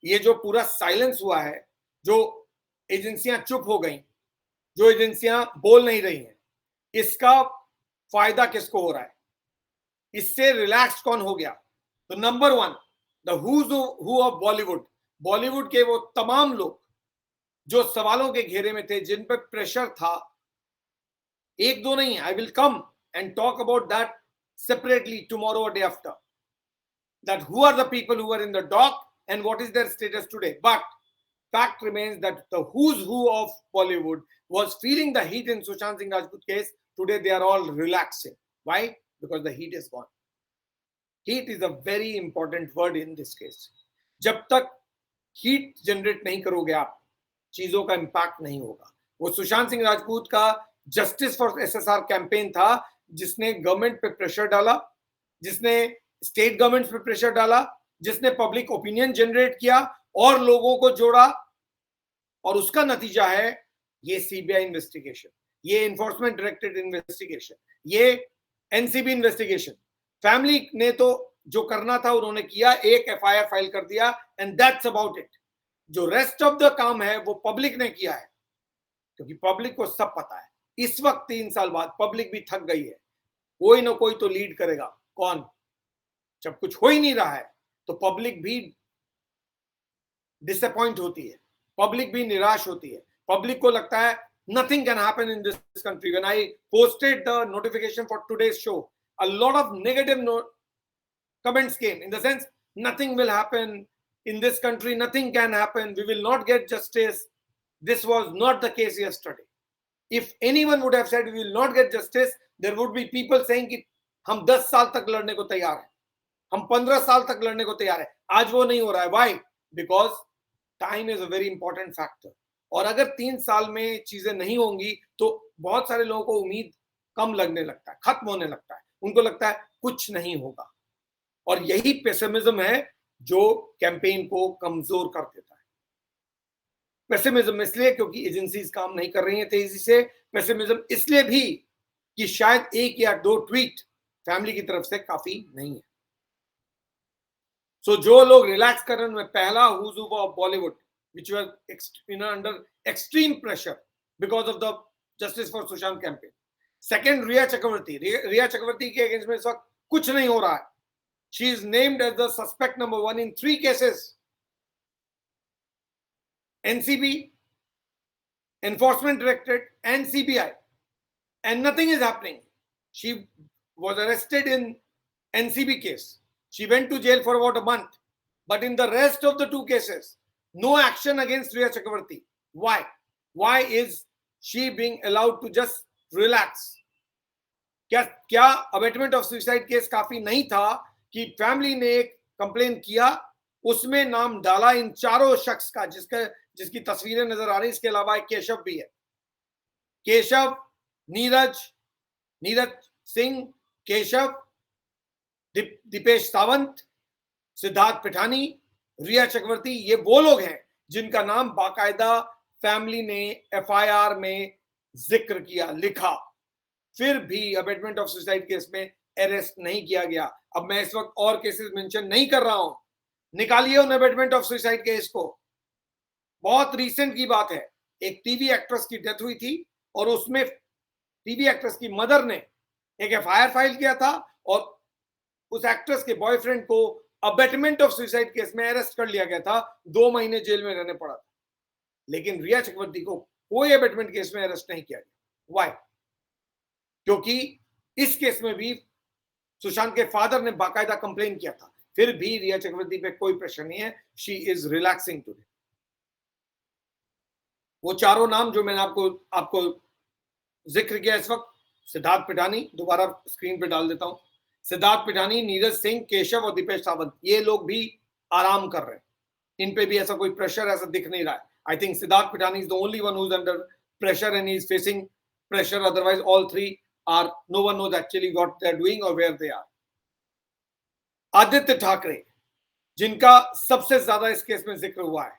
ये जो पूरा साइलेंस हुआ है, जो एजेंसियां चुप हो गई, जो एजेंसियां बोल नहीं रही हैं, इसका फायदा किसको हो रहा है? इससे रिलैक्स कौन हो गया? तो number one, the who of Bollywood, Bollywood के वो तमाम लोग जो सवालों के घेरे में थे, जिन पर प्रेशर था, एक दो नहीं, I will come and talk about that separately tomorrow और day after, that who are the people who are in the dock and what is their status today. But fact remains that the who's who of Bollywood was feeling the heat in Sushant Singh Rajput case. Today they are all relaxing. Why? Because the heat is gone. Heat is a very important word in this case. जब तक heat generate नहीं करोगे आप, चीजों का impact नहीं होगा. वो सुशांत सिंह राजपूत का जस्टिस फॉर एसएसआर कैंपेन था, जिसने गवर्नमेंट पे प्रेशर डाला, जिसने स्टेट गवर्नमेंट्स पे प्रेशर डाला, जिसने पब्लिक ओपिनियन जनरेट किया और लोगों को जोड़ा, और उसका नतीजा है ये सीबीआई इन्वेस्टिगेशन, ये एनफोर्समेंट डायरेक्टरेट इन्वेस्टिगेशन, ये एनसीबी इन्वेस्टिगेशन. फैमिली ने तो जो करना था उन्होंने किया, एक एफआईआर फाइल कर दिया एंड दैट्स अबाउट इट. जो रेस्ट ऑफ द काम है वो पब्लिक ने किया है, क्योंकि पब्लिक को सब पता है. इस वक्त 3 साल बाद पब्लिक भी थक गई है. कोई ना कोई तो लीड करेगा. कौन? जब कुछ हो ही नहीं रहा है तो पब्लिक भी डिसअपॉइंट होती है, पब्लिक भी निराश होती है. पब्लिक को लगता है nothing can happen in this country. When I posted the notification for today's show, a lot of negative comments came, in the sense nothing will happen in this country, nothing can happen, we will not get justice. This was not the case yesterday. If anyone would have said we will not get justice, there would be people saying कि हम 10 साल तक लड़ने को तैयार हैं, हम 15 साल तक लड़ने को तैयार है. आज वो नहीं हो रहा है. Why? Because time is a very important factor. और अगर 3 साल में चीजें नहीं होंगी तो बहुत सारे लोगों को उम्मीद कम लगने लगता है, खत्म होने लगता है. उनको लगता है कुछ नहीं होगा, और यही पेसिमिज्म है जो कैंपेन को कमजोर कर देता है. पेसिमिज्म इसलिए क्योंकि एजेंसीज काम नहीं कर रही हैं तेजी से. पेसिमिज्म इसलिए भी कि शायद 1 या 2 ट्वीट फैमिली की तरफ से काफी नहीं है. सो जो लोग रिलैक्स कर रहे हैं, पहला हुजूब of Bollywood which were under extreme pressure because of the justice for Sushant campaign. Second, Riya Chakravarti. Riya Chakravarti के अगेंस्ट में इस वक्त कुछ नहीं हो रहा है. She is named as the suspect number 1 in 3 cases. NCB, Enforcement Directorate and CBI, and nothing is happening. She was arrested in NCB case. She went to jail for about a month, but in the rest of the 2 cases, no action against Riya Chakravarti. Why? Why is she being allowed to just relax? क्या abetment of suicide case काफी नहीं था कि family ने एक complain किया, उसमें नाम डाला इन 4 शख्स का, जिसकी तस्वीरें नजर आ रही. इसके अलावा एक केशव भी है. केशव, नीरज सिंह, केशव, दीपेश सावंत, सिद्धार्थ पिठानी, रिया चक्रवर्ती, ये वो लोग हैं जिनका नाम बाकायदा फैमिली ने एफआईआर में जिक्र किया, लिखा. फिर भी अबेटमेंट ऑफ सुसाइड केस में अरेस्ट नहीं किया गया. अब मैं इस वक्त और केसेस मेंशन नहीं कर रहा हूं. निकालिए उन अबेटमेंट ऑफ सुसाइड केस को. बहुत रिसेंट की बात है, एक टीवी एक्ट्रेस की डेथ हुई थी और उसमें टीवी एक्ट्रेस की मदर ने एक एफआईआर फाइल किया था और उस एक्ट्रेस के बॉयफ्रेंड को अबेटमेंट ऑफ सुसाइड केस में अरेस्ट कर लिया गया था. 2 महीने जेल में रहने पड़ा था. लेकिन रिया चक्रवर्ती को कोई अबेटमेंट केस में अरेस्ट नहीं किया गया. व्हाई? क्योंकि इस केस में भी सुशांत के फादर ने बाकायदा कंप्लेन किया था. फिर भी रिया चक्रवर्ती पे कोई प्रेशर नहीं है. She is relaxing today. वो 4 नाम जो मैंने आपको जिक्र किया इस वक्त, सिद्धार्थ पिठानी, दोबारा स्क्रीन पे डाल देता हूं, सिद्धार्थ पिठानी, नीरज सिंह, केशव और दीपेश सावंत, ये लोग भी आराम कर रहे हैं. इन पे भी ऐसा कोई प्रेशर ऐसा दिख नहीं रहा है. I think Siddharth Pithani is the only one who is under pressure and he is facing pressure. Otherwise all 3 are, no one knows actually what they are doing और where they are. Aditya Thackeray, जिनका सबसे ज्यादा इस केस में जिक्र हुआ है.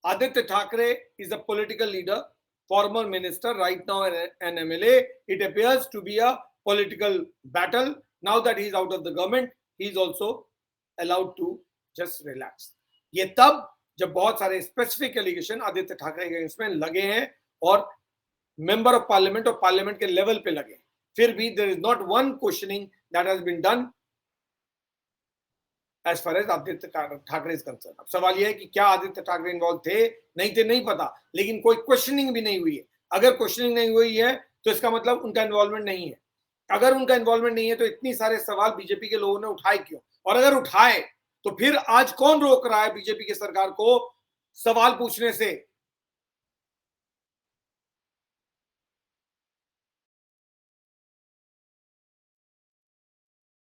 Aditya Thackeray is a political leader, former minister, right now an MLA. It appears to be a political battle. Now that he's out of the government, he's also allowed to just relax. ये तब जब बहुत सारे स्पेसिफिक एलिगेशन आदित्य ठाकरे के against में लगे हैं और मेंबर ऑफ पार्लियामेंट और पार्लियामेंट के लेवल पे लगे, फिर भी there is not one questioning that has been done as far as Aaditya Thackeray is concern. अब सवाल यह है कि क्या आदित्य ठाकरे इन्वॉल्व थे, नहीं थे, नहीं पता, लेकिन कोई क्वेश्चनिंग भी नहीं हुई है। अगर क्वेश्चनिंग नहीं हुई है तो इसका मतलब उनका इन्वॉल्वमेंट नहीं है। अगर उनका इन्वॉल्वमेंट नहीं है तो इतनी सारे सवाल बीजेपी के लोगों ने उठाए क्यों? और अगर उठाए तो फिर आज कौन रोक रहा है बीजेपी की सरकार को सवाल पूछने से